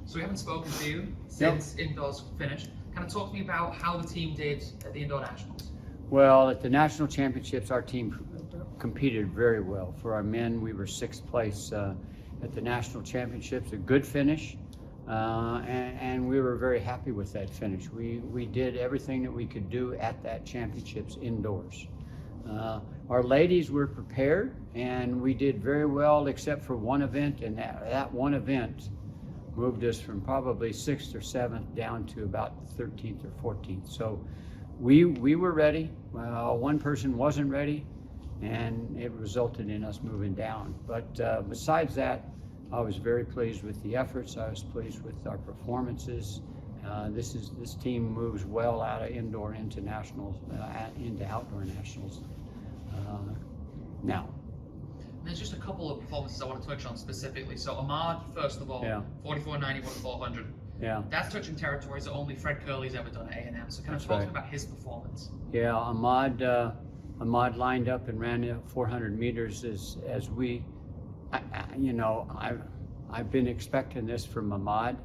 So we haven't spoken to you since indoors finished. Kind of talk to me about how the team did at the Indoor Nationals. Well, at the national championships, our team competed very well. For our men, we were 6th place at the national championships, a good finish, and we were very happy with that finish. We did everything that we could do at that championships indoors. Our ladies were prepared, and we did very well except for one event, and that one event moved us from probably 6th or 7th down to about 13th or 14th. So we were ready. One person wasn't ready, and it resulted in us moving down. But besides that, I was very pleased with the efforts. I was pleased with our performances. This team moves well out of indoor into nationals, into outdoor nationals now. There's just a couple of performances I want to touch on specifically. So Ahmad, first of all, 44.91 400. Yeah. That's touching territories that only Fred Curley's ever done at A&M. So kind of talk to me about his performance. Yeah, Ahmad lined up and ran 400 meters as we, I've been expecting this from Ahmad,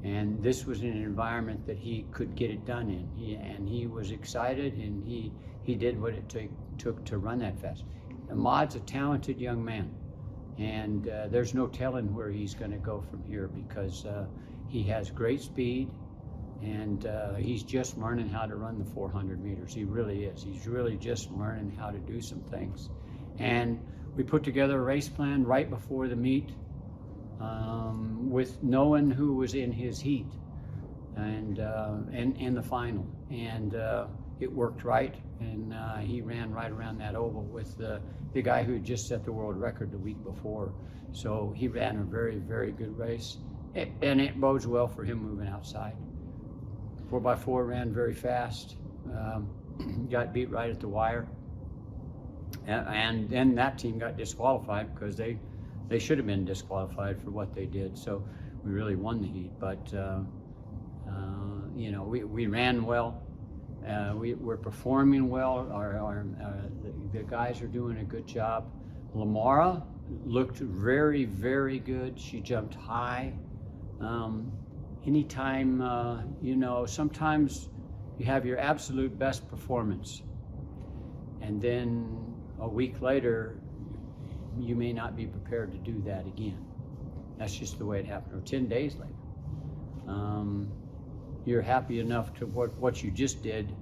and this was an environment that he could get it done in. He was excited, and he did what it took to run that fast. Ahmad's a talented young man, and there's no telling where he's going to go from here because he has great speed, and he's just learning how to run the 400 meters. He really is. He's really just learning how to do some things. And we put together a race plan right before the meet with knowing who was in his heat and in the final. And it worked right, and he ran right around that oval with the guy who had just set the world record the week before. So he ran a very, very good race, and it bodes well for him moving outside. 4x4 ran very fast, got beat right at the wire, and then that team got disqualified because they should have been disqualified for what they did. So we really won the heat, but we ran well. We're performing well. The guys are doing a good job. Lamara looked very, very good. She jumped high. Anytime, sometimes you have your absolute best performance, and then a week later, you may not be prepared to do that again. That's just the way it happened. Or 10 days later. You're happy enough to what you just did,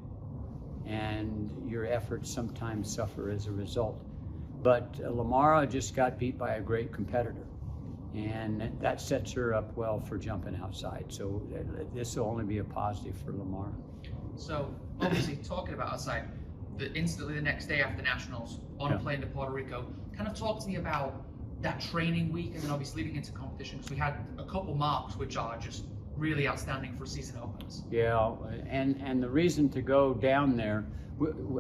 and your efforts sometimes suffer as a result. But Lamara just got beat by a great competitor, and that sets her up well for jumping outside. So this will only be a positive for Lamara. So obviously talking about outside, instantly the next day after Nationals, on a plane to Puerto Rico, kind of talk to me about that training week and then obviously leading into competition, because we had a couple marks which are just really outstanding for season openers. Yeah, and the reason to go down there,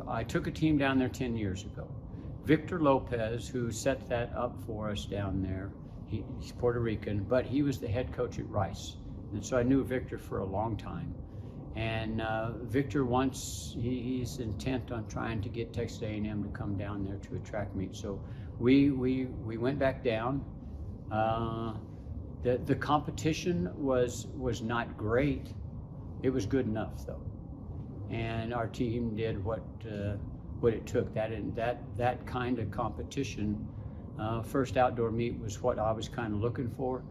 I took a team down there 10 years ago. Victor Lopez, who set that up for us down there, he's Puerto Rican, but he was the head coach at Rice. And so I knew Victor for a long time. And Victor he's intent on trying to get Texas A&M to come down there to a track meet. So we went back down. The competition was not great. It was good enough though, and our team did what it took. That kind of competition. First outdoor meet was what I was kind of looking for.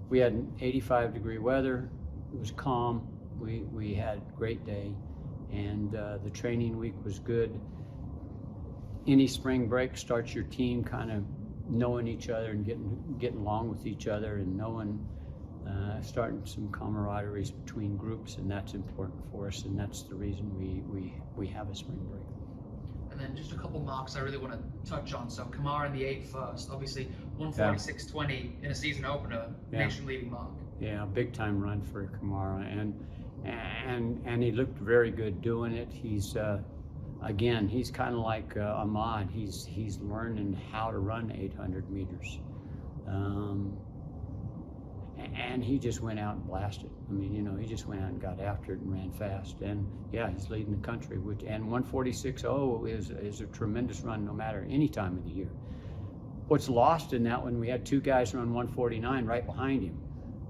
We had 85-degree weather. It was calm. We had a great day, and the training week was good. Any spring break starts your team kind of knowing each other and getting along with each other, and knowing, starting some camaraderie between groups, and that's important for us, and that's the reason we have a spring break. And then just a couple marks I really want to touch on. So Kamara in the 8 first, obviously 146.20 in a season opener, nation-leading mark. Yeah, big time run for Kamara, and he looked very good doing it. He's again, he's kind of like Ahmad. He's learning how to run 800 meters, and he just went out and blasted. I mean, he just went out and got after it and ran fast. And yeah, he's leading the country. And 146.0 is a tremendous run, no matter any time of the year. What's lost in that one, we had 2 guys run 149 right behind him.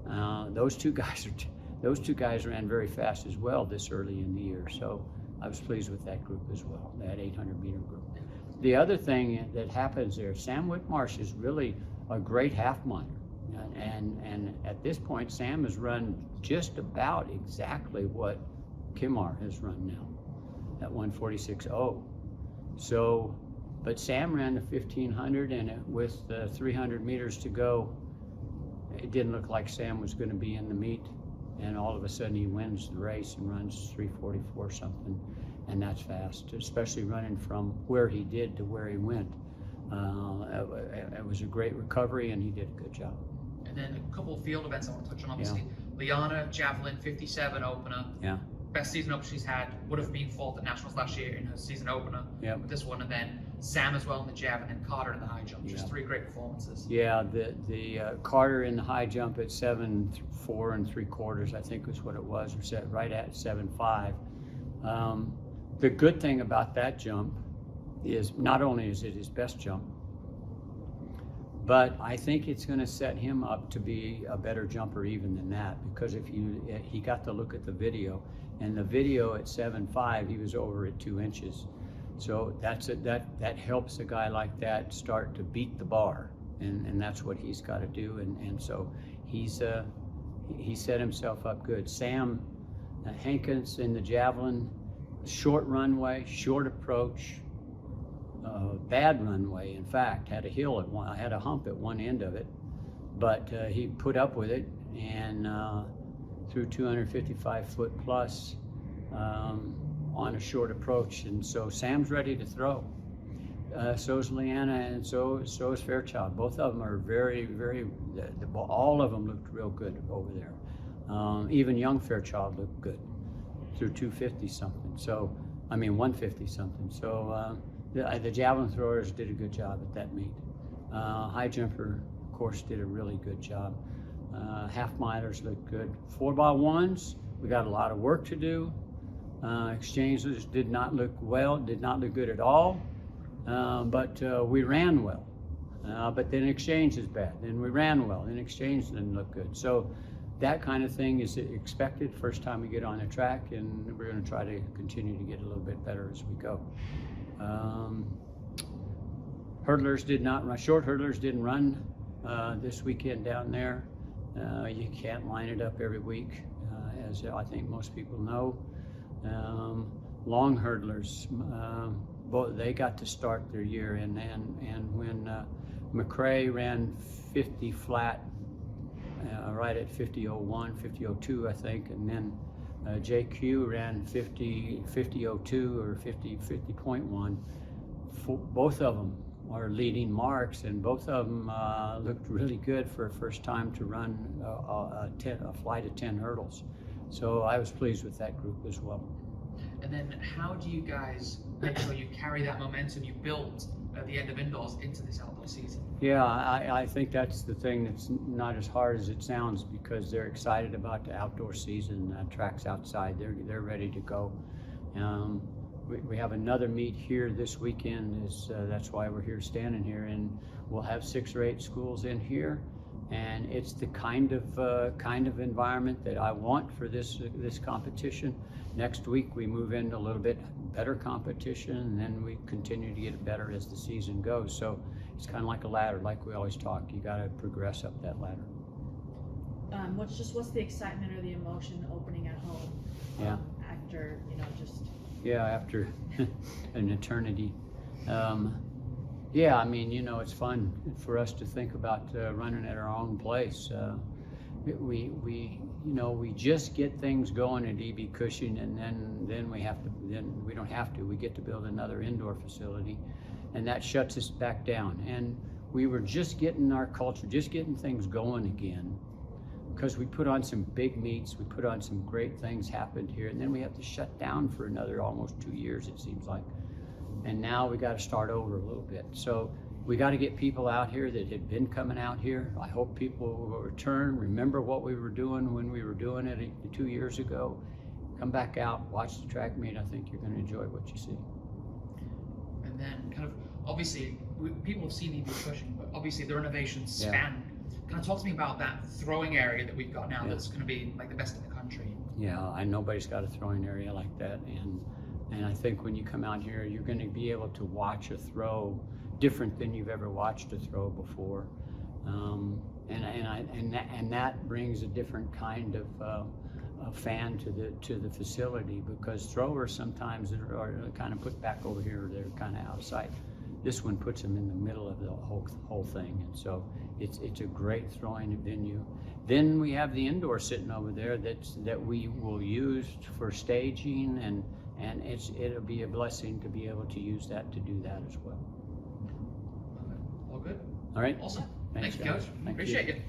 Those two guys ran very fast as well this early in the year. So I was pleased with that group as well, that 800-meter group. The other thing that happens there, Sam Whitmarsh is really a great half miler. And at this point, Sam has run just about exactly what Kimar has run now at 146.0. So, but Sam ran the 1500, and with 300 meters to go, it didn't look like Sam was going to be in the meet. And all of a sudden he wins the race and runs 344 something, and that's fast, especially running from where he did to where he went. It was a great recovery, and he did a good job. And then a couple of field events I want to touch on, obviously. Liana, javelin, 57 opener. Yeah. Best season opener she's had, would have been fourth at Nationals last year in her season opener with this one. And then Sam as well in the javelin, and Carter in the high jump. Just three great performances. Yeah, the Carter in the high jump at 7.4 3/4, I think was what it was, or set right at 7.5. The good thing about that jump is not only is it his best jump, but I think it's going to set him up to be a better jumper even than that, because he got to look at the video, and the video at 7.5 he was over at 2 inches. So that helps a guy like that start to beat the bar, and that's what he's got to do, and so he set himself up good. Sam Hankins in the javelin, short runway, short approach, bad runway. In fact, had a hump at one end of it, but he put up with it and threw 255 foot plus on a short approach, and so Sam's ready to throw. So is Leanna, and so is Fairchild. Both of them are very, very. All of them looked real good over there. Even young Fairchild looked good, threw 250 something. So 150 something. So the javelin throwers did a good job at that meet. High jumper, of course, did a really good job. Half milers looked good. 4x1s, we got a lot of work to do. Exchanges did not look good at all, but we ran well. But then exchange is bad. Then we ran well, then exchange didn't look good. So that kind of thing is expected first time we get on the track, and we're going to try to continue to get a little bit better as we go. Hurdlers did not run. Short hurdlers didn't run this weekend down there. You can't line it up every week, as I think most people know. Long hurdlers, they got to start their year, and when McRae ran 50 flat, right at 50.01, 50.02, I think, and then JQ ran 50.02 or 50.1. Both of them are leading marks, and both of them looked really good for a first time to run a flight of 10 hurdles. So I was pleased with that group as well. And then how do you guys make sure you carry that momentum you built at the end of indoors into this outdoor season? Yeah, I think that's the thing that's not as hard as it sounds, because they're excited about the outdoor season. Tracks outside, they're ready to go. We have another meet here this weekend. That's why we're here, standing here, and we'll have 6 or 8 schools in here. And it's the kind of environment that I want for this competition. Next week we move into a little bit better competition, and then we continue to get better as the season goes. So it's kind of like a ladder, like we always talk. You got to progress up that ladder. What's the excitement or the emotion opening at home? Yeah. After after an eternity. Yeah, it's fun for us to think about running at our own place. We just get things going at EB Cushing, and then we get to build another indoor facility, and that shuts us back down. And we were just getting our culture, just getting things going again, because we put on some big meets, we put on some great things happened here, and then we have to shut down for another almost 2 years, it seems like. And now we got to start over a little bit. So we got to get people out here that had been coming out here. I hope people will return, remember what we were doing when we were doing it 2 years ago. Come back out, watch the track meet. I think you're going to enjoy what you see. And then obviously, people have seen EB Cushing, but obviously the renovations span Kind of talk to me about that throwing area that we've got now that's going to be like the best in the country. Yeah, nobody's got a throwing area like that, and I think when you come out here, you're going to be able to watch a throw different than you've ever watched a throw before, and that brings a different kind of a fan to the facility, because throwers sometimes are kind of put back over here, they're kind of outside. This one puts them in the middle of the whole thing, and so it's a great throwing venue. Then we have the indoor sitting over there that we will use for staging, and it'll be a blessing to be able to use that to do that as well. All good. All right. Awesome. Thanks, Thank you, guys. Coach. Thank Appreciate you.